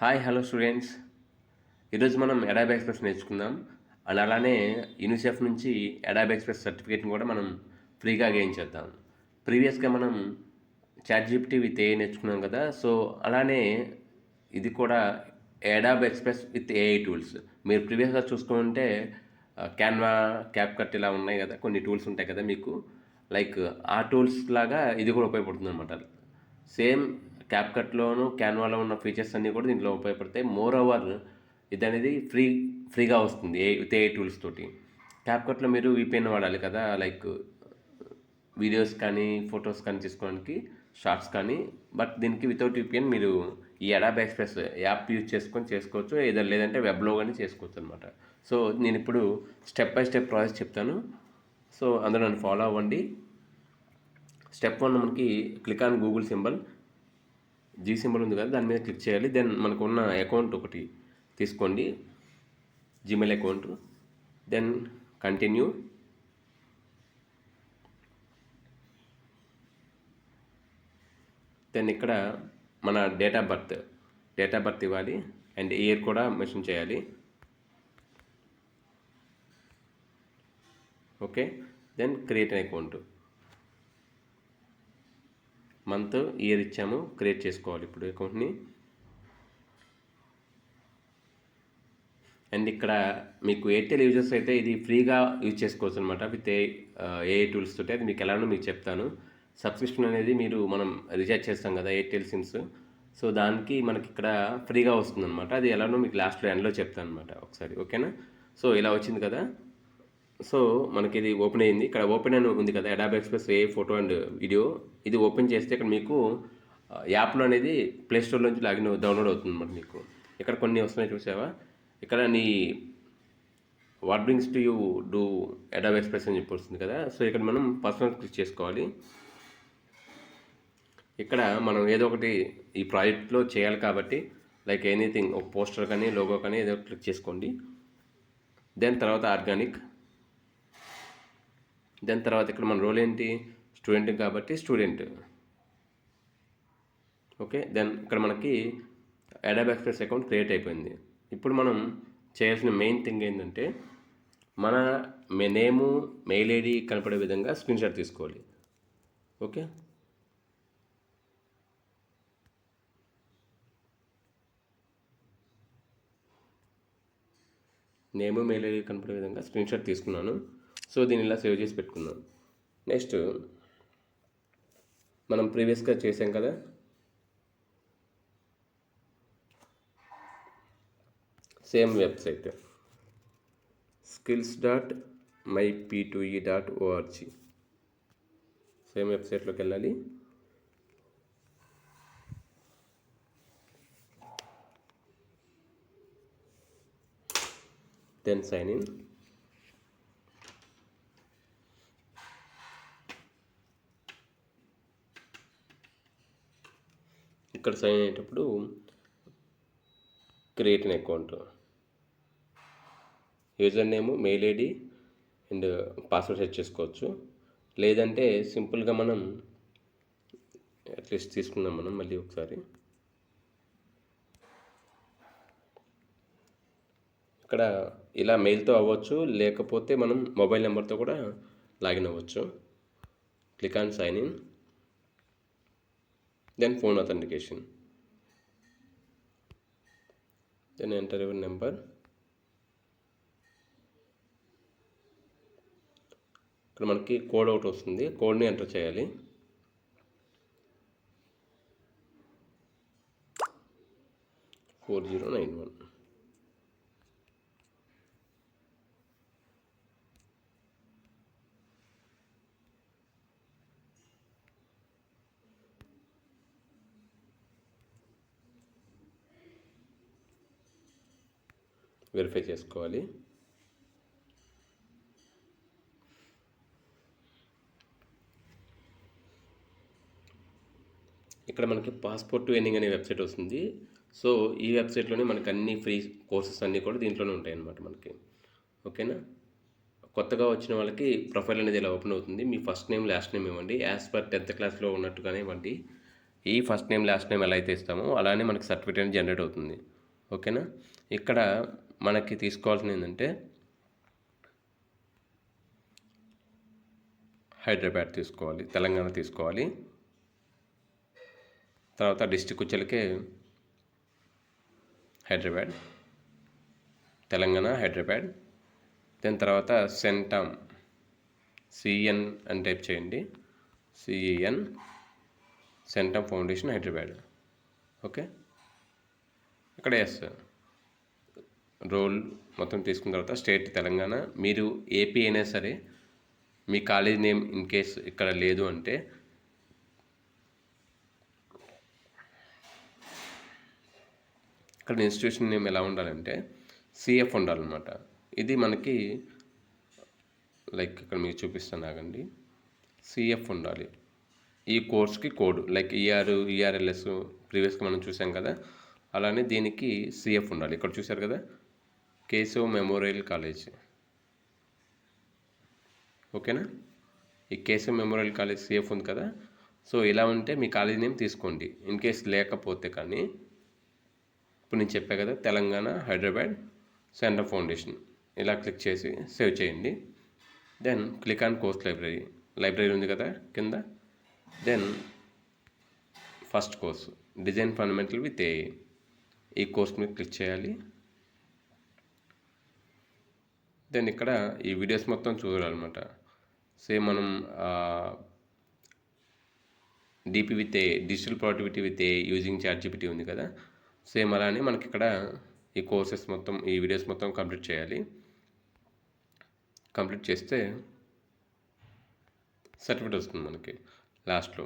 Hi hello students. ఈరోజు మనం Adobe express నేర్చుకుందాం. అండ్ అలానే యూనిసెఫ్ నుంచి అడాబ్ ఎక్స్ప్రెస్ సర్టిఫికేట్ని కూడా మనం ఫ్రీగా గెయిన్ చేద్దాం. ప్రీవియస్గా మనం చాట్ జీపీటీ విత్ ఏఐ నేర్చుకున్నాం కదా. సో అలానే ఇది కూడా Adobe express with AI tools. మీరు ప్రీవియస్గా చూసుకుంటే క్యాన్వా, క్యాప్కట్ ఇలా ఉన్నాయి కదా, కొన్ని టూల్స్ ఉంటాయి కదా మీకు. లైక్ ఆ టూల్స్ లాగా ఇది కూడా ఉపయోగపడుతుంది అనమాట. సేమ్ క్యాప్కట్లోను, క్యాన్వాలో ఉన్న ఫీచర్స్ అన్నీ కూడా దీంట్లో ఉపయోగపడతాయి. మోర్ ఓవర్ ఇది అనేది ఫ్రీగా వస్తుంది విత్ ఏ టూల్స్ తోటి. క్యాప్కట్లో మీరు విపిఎన్ వాడాలి కదా, లైక్ వీడియోస్ కానీ ఫొటోస్ కానీ తీసుకోవడానికి, షార్ట్స్ కానీ. బట్ దీనికి వితౌట్ విపిఎన్ మీరు ఈ అడాబ్ ఎక్స్ప్రెస్ యాప్ యూజ్ చేసుకోవచ్చు, ఏదో లేదంటే వెబ్లో కానీ చేసుకోవచ్చు అనమాట. సో నేను ఇప్పుడు స్టెప్ బై స్టెప్ ప్రాసెస్ చెప్తాను. సో అందరూ నన్ను ఫాలో అవ్వండి. స్టెప్ 1 మనకి click on Google symbol, G symbol ఉంది కదా, దాని మీద క్లిక్ చేయాలి. దెన్ మనకు ఉన్న అకౌంట్ ఒకటి తీసుకోండి, Gmail account. Then continue. Then ఇక్కడ మన డేట్ ఆఫ్ బర్త్ ఇవ్వాలి అండ్ ఇయర్ కూడా మెన్షన్ చేయాలి. Okay. Then create an account. Month, year ఇచ్చాము, క్రియేట్ చేసుకోవాలి ఇప్పుడు అకౌంట్ని. అండ్ ఇక్కడ మీకు ఎయిర్టెల్ యూజర్స్ అయితే ఇది ఫ్రీగా యూజ్ చేసుకోవచ్చు అనమాట విత్ ఏఐ టూల్స్ తోటి. అది మీకు ఎలానో మీకు చెప్తాను. సబ్స్క్రిప్షన్ అనేది మనం రీఛార్జ్ చేస్తాం కదా ఎయిర్టెల్ సిమ్స్. సో దానికి మనకి ఇక్కడ ఫ్రీగా వస్తుందన్నమాట. అది ఎలానో మీకు లాస్ట్లో ఎండ్లో చెప్తాను అనమాట ఒకసారి. ఓకేనా? సో ఇలా వచ్చింది కదా. సో మనకి ఇది ఓపెన్ అయ్యింది. ఇక్కడ ఓపెన్ అని ఉంది కదా, Adobe express A photo and video. ఇది ఓపెన్ చేస్తే ఇక్కడ మీకు యాప్లో అనేది ప్లే స్టోర్లోంచి డౌన్లోడ్ అవుతుంది అనమాట. మీకు ఇక్కడ కొన్ని వస్తున్నాయి, చూసావా? ఇక్కడ నీ what brings to you do Adobe express అని చెప్పి వస్తుంది కదా. సో ఇక్కడ మనం పర్సనల్ క్లిక్ చేసుకోవాలి. ఇక్కడ మనం ఏదో ఒకటి ఈ ప్రాజెక్ట్లో చేయాలి కాబట్టి, లైక్ ఎనీథింగ్, ఒక పోస్టర్ కానీ లోగో కానీ ఏదో క్లిక్ చేసుకోండి. దెన్ తర్వాత ఆర్గానిక్. దెన్ తర్వాత ఇక్కడ మన రోల్ ఏంటి? స్టూడెంట్ కాబట్టి స్టూడెంట్. ఓకే. దెన్ ఇక్కడ మనకి అడాబ్ ఎక్స్ప్రెస్ అకౌంట్ క్రియేట్ అయిపోయింది. ఇప్పుడు మనం చేయాల్సిన మెయిన్ థింగ్ ఏంటంటే, మన నేము, మెయిల్ ఐడి కనపడే విధంగా స్క్రీన్ షాట్ తీసుకోవాలి. ఓకే. నేము, మెయిల్ ఐడి కనపడే విధంగా స్క్రీన్ షాట్ తీసుకున్నాను. సో దీన్ని ఇలా సేవ్ చేసి పెట్టుకున్నాను. నెక్స్ట్ మనం ప్రీవియస్గా చేసాం కదా, సేమ్ వెబ్సైట్ skills.myp2e.org. సేమ్ వెబ్సైట్లోకి వెళ్ళాలి. Then sign in. ఇక్కడ సైన్ అయ్యేటప్పుడు create an account, user name, mail ID and password set చేసుకోవచ్చు. లేదంటే సింపుల్గా మనం అట్లీస్ట్ తీసుకుందాం. మనం మళ్ళీ ఒకసారి ఇక్కడ ఇలా మెయిల్తో అవ్వచ్చు, లేకపోతే మనం మొబైల్ నెంబర్తో కూడా లాగిన్ అవ్వచ్చు. Click on sign in. Then phone authentication. Then enter your number. ఇక్కడ మనకి కోడ్ ఒకటి వస్తుంది, కోడ్ని ఎంటర్ చేయాలి. "4091". వెరిఫై చేసుకోవాలి. ఇక్కడ మనకి పాస్పోర్ట్ ఎర్నింగ్ అనే వెబ్సైట్ వస్తుంది. సో ఈ వెబ్సైట్లోనే మనకి అన్ని ఫ్రీ కోర్సెస్ అన్నీ కూడా దీంట్లోనే ఉంటాయి అన్నమాట మనకి. ఓకేనా? కొత్తగా వచ్చిన వాళ్ళకి ప్రొఫైల్ అనేది ఇలా ఓపెన్ అవుతుంది. మీ ఫస్ట్ నేమ్, లాస్ట్ నేమ్ ఇవ్వండి. యాజ్ పర్ 10th క్లాస్లో ఉన్నట్టుగానే ఇవ్వండి. ఈ ఫస్ట్ నేమ్ లాస్ట్ నేమ్ ఎలా అయితే ఇస్తామో అలానే మనకి సర్టిఫికేట్ అనేది జనరేట్ అవుతుంది. ఓకేనా. ఇక్కడ మనకి తీసుకోవాల్సింది ఏంటంటే హైదరాబాద్ తీసుకోవాలి, తెలంగాణ తీసుకోవాలి. తర్వాత డిస్టిక్ వచ్చేలకే హైదరాబాద్, తెలంగాణ, హైదరాబాద్. దాని తర్వాత సెంటమ్, సిఎన్ అని టైప్ చేయండి, CN, centum foundation Hyderabad. Okay, ఇక్కడ ఎస్. రోల్ మొత్తం తీసుకున్న తర్వాత స్టేట్ తెలంగాణ. మీరు ఏపీ అయినా సరే మీ కాలేజ్ నేమ్ ఇన్ కేస్ ఇక్కడ లేదు అంటే ఇక్కడ ఇన్స్టిట్యూషన్ నేమ్ ఎలా ఉండాలంటే సిఎఫ్ ఉండాలన్నమాట. ఇది మనకి లైక్ ఇక్కడ మీకు చూపిస్తాను ఆగండి. సిఎఫ్ ఉండాలి. ఈ కోర్స్కి కోడ్ లైక్ ఈఆర్ఎల్ఎస్ ప్రీవియస్గా మనం చూసాం కదా, అలానే దీనికి సిఎఫ్ ఉండాలి. ఇక్కడ చూశారు కదా, కేశవ్ మెమోరియల్ కాలేజ్. ఓకేనా. ఈ కేశవ్ మెమోరియల్ కాలేజ్ సిఎఫ్ ఉంది కదా. సో ఇలా ఉంటే మీ కాలేజ్ నేమ్ తీసుకోండి. ఇన్ కేస్ లేకపోతే కానీ ఇప్పుడు నేను చెప్పా కదా, తెలంగాణ, హైదరాబాద్, సెంటర్ ఫౌండేషన్ ఇలా క్లిక్ చేసి సేవ్ చేయండి. Then click on course library ఉంది కదా కింద. Then first course design fundamental with AI, ఈ కోర్స్ మీద క్లిక్ చేయాలి. దెన్ ఇక్కడ ఈ వీడియోస్ మొత్తం చూడాలన్నమాట. సేమ్ మనం DP with AI, digital productivity with AI using ChatGPT ఉంది కదా, సేమ్ అలానే మనకి ఇక్కడ ఈ కోర్సెస్ మొత్తం, ఈ వీడియోస్ మొత్తం కంప్లీట్ చేయాలి. కంప్లీట్ చేస్తే సర్టిఫికేట్ వస్తుంది మనకి. లాస్ట్లో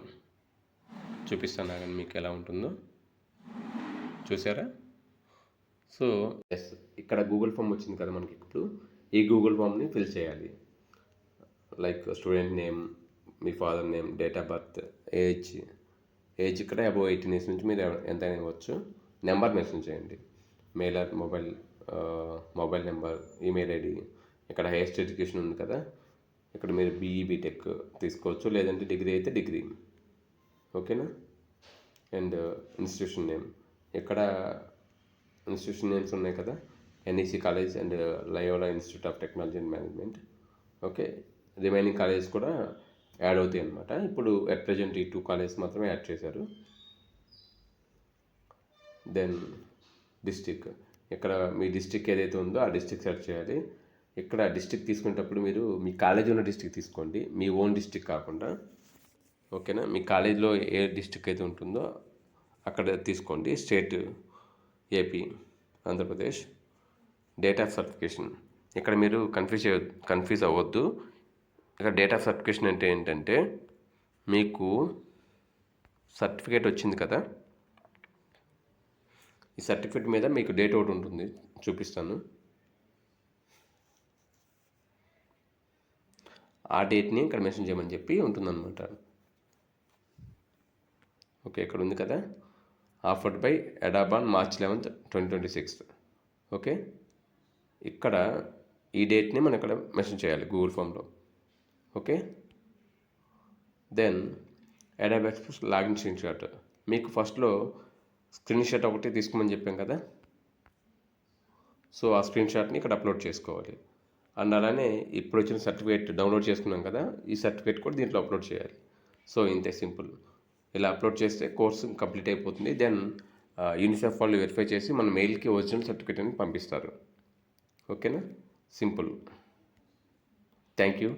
చూపిస్తాను కానీ మీకు ఎలా ఉంటుందో చూసారా. సో ఎస్, ఇక్కడ గూగుల్ ఫామ్ వచ్చింది కదా మనకి. ఇప్పుడు ఈ గూగుల్ ఫామ్ని ఫిల్ చేయాలి. లైక్ స్టూడెంట్ నేమ్, మీ father name, date of birth, age ఇక్కడ అబౌవ్ 18 years నుంచి మీరు ఎంతైనా ఇవ్వచ్చు. నెంబర్ మెన్షన్ చేయండి, mail or mobile number, email ID. ఇక్కడ హైయెస్ట్ ఎడ్యుకేషన్ ఉంది కదా, ఇక్కడ మీరు BE BTech తీసుకోవచ్చు, లేదంటే డిగ్రీ అయితే డిగ్రీ. ఓకేనా. అండ్ ఇన్స్టిట్యూషన్ నేమ్, ఇక్కడ ఇన్స్టిట్యూషన్ నేమ్స్ ఉన్నాయి కదా, NEC college and Loyola institute of technology and management. Okay, remaining colleges కూడా యాడ్ అవుతాయి అన్నమాట. ఇప్పుడు అట్ ప్రజెంట్ ఈ 2 కాలేజెస్ మాత్రమే యాడ్ చేశారు. దెన్ డిస్టిక్, ఇక్కడ మీ డిస్టిక్ ఏదైతే ఉందో ఆ డిస్టిక్ సెర్చ్ చేయాలి. ఇక్కడ డిస్టిక్ తీసుకునేటప్పుడు మీరు మీ కాలేజ్ ఉన్న డిస్టిక్ తీసుకోండి, మీ ఓన్ డిస్టిక్ కాకుండా. ఓకేనా. మీ కాలేజ్లో ఏ డిస్టిక్ అయితే ఉంటుందో అక్కడ తీసుకోండి. State AP, Andhra Pradesh. Date of certification, ఇక్కడ మీరు కన్ఫ్యూజ్ అవ్వద్దు. ఇక్కడ డేట్ ఆఫ్ సర్టిఫికేషన్ అంటే ఏంటంటే, మీకు సర్టిఫికేట్ వచ్చింది కదా, ఈ సర్టిఫికేట్ మీద మీకు డేట్ ఒకటి ఉంటుంది, చూపిస్తాను. ఆ డేట్ని ఇక్కడ మెన్షన్ చేయమని చెప్పి ఉంటుందన్నమాట. ఓకే, ఇక్కడ ఉంది కదా, offered by Adobe on March 11th, 2026. Okay, ఇక్కడ ఈ డేట్ని మనం ఇక్కడ మెన్షన్ చేయాలి గూగుల్ ఫామ్లో. Okay. Then Adobe express login screenshot, మీకు ఫస్ట్లో స్క్రీన్ షాట్ ఒకటి తీసుకోమని చెప్పాం కదా, సో ఆ స్క్రీన్ షాట్ని ఇక్కడ అప్లోడ్ చేసుకోవాలి. అండ్ అలానే ఇప్పుడు వచ్చిన సర్టిఫికేట్ డౌన్లోడ్ చేసుకున్నాం కదా, ఈ సర్టిఫికేట్ కూడా దీంట్లో అప్లోడ్ చేయాలి. సో ఇంతే, సింపుల్. ఇలా అప్లోడ్ చేస్తే కోర్సు కంప్లీట్ అయిపోతుంది. దెన్ యూనిసెఫ్ వాళ్ళు వెరిఫై చేసి మన మెయిల్కి ఒరిజినల్ సర్టిఫికేట్ అని పంపిస్తారు. ఓకేనా, సింపుల్. Thank you.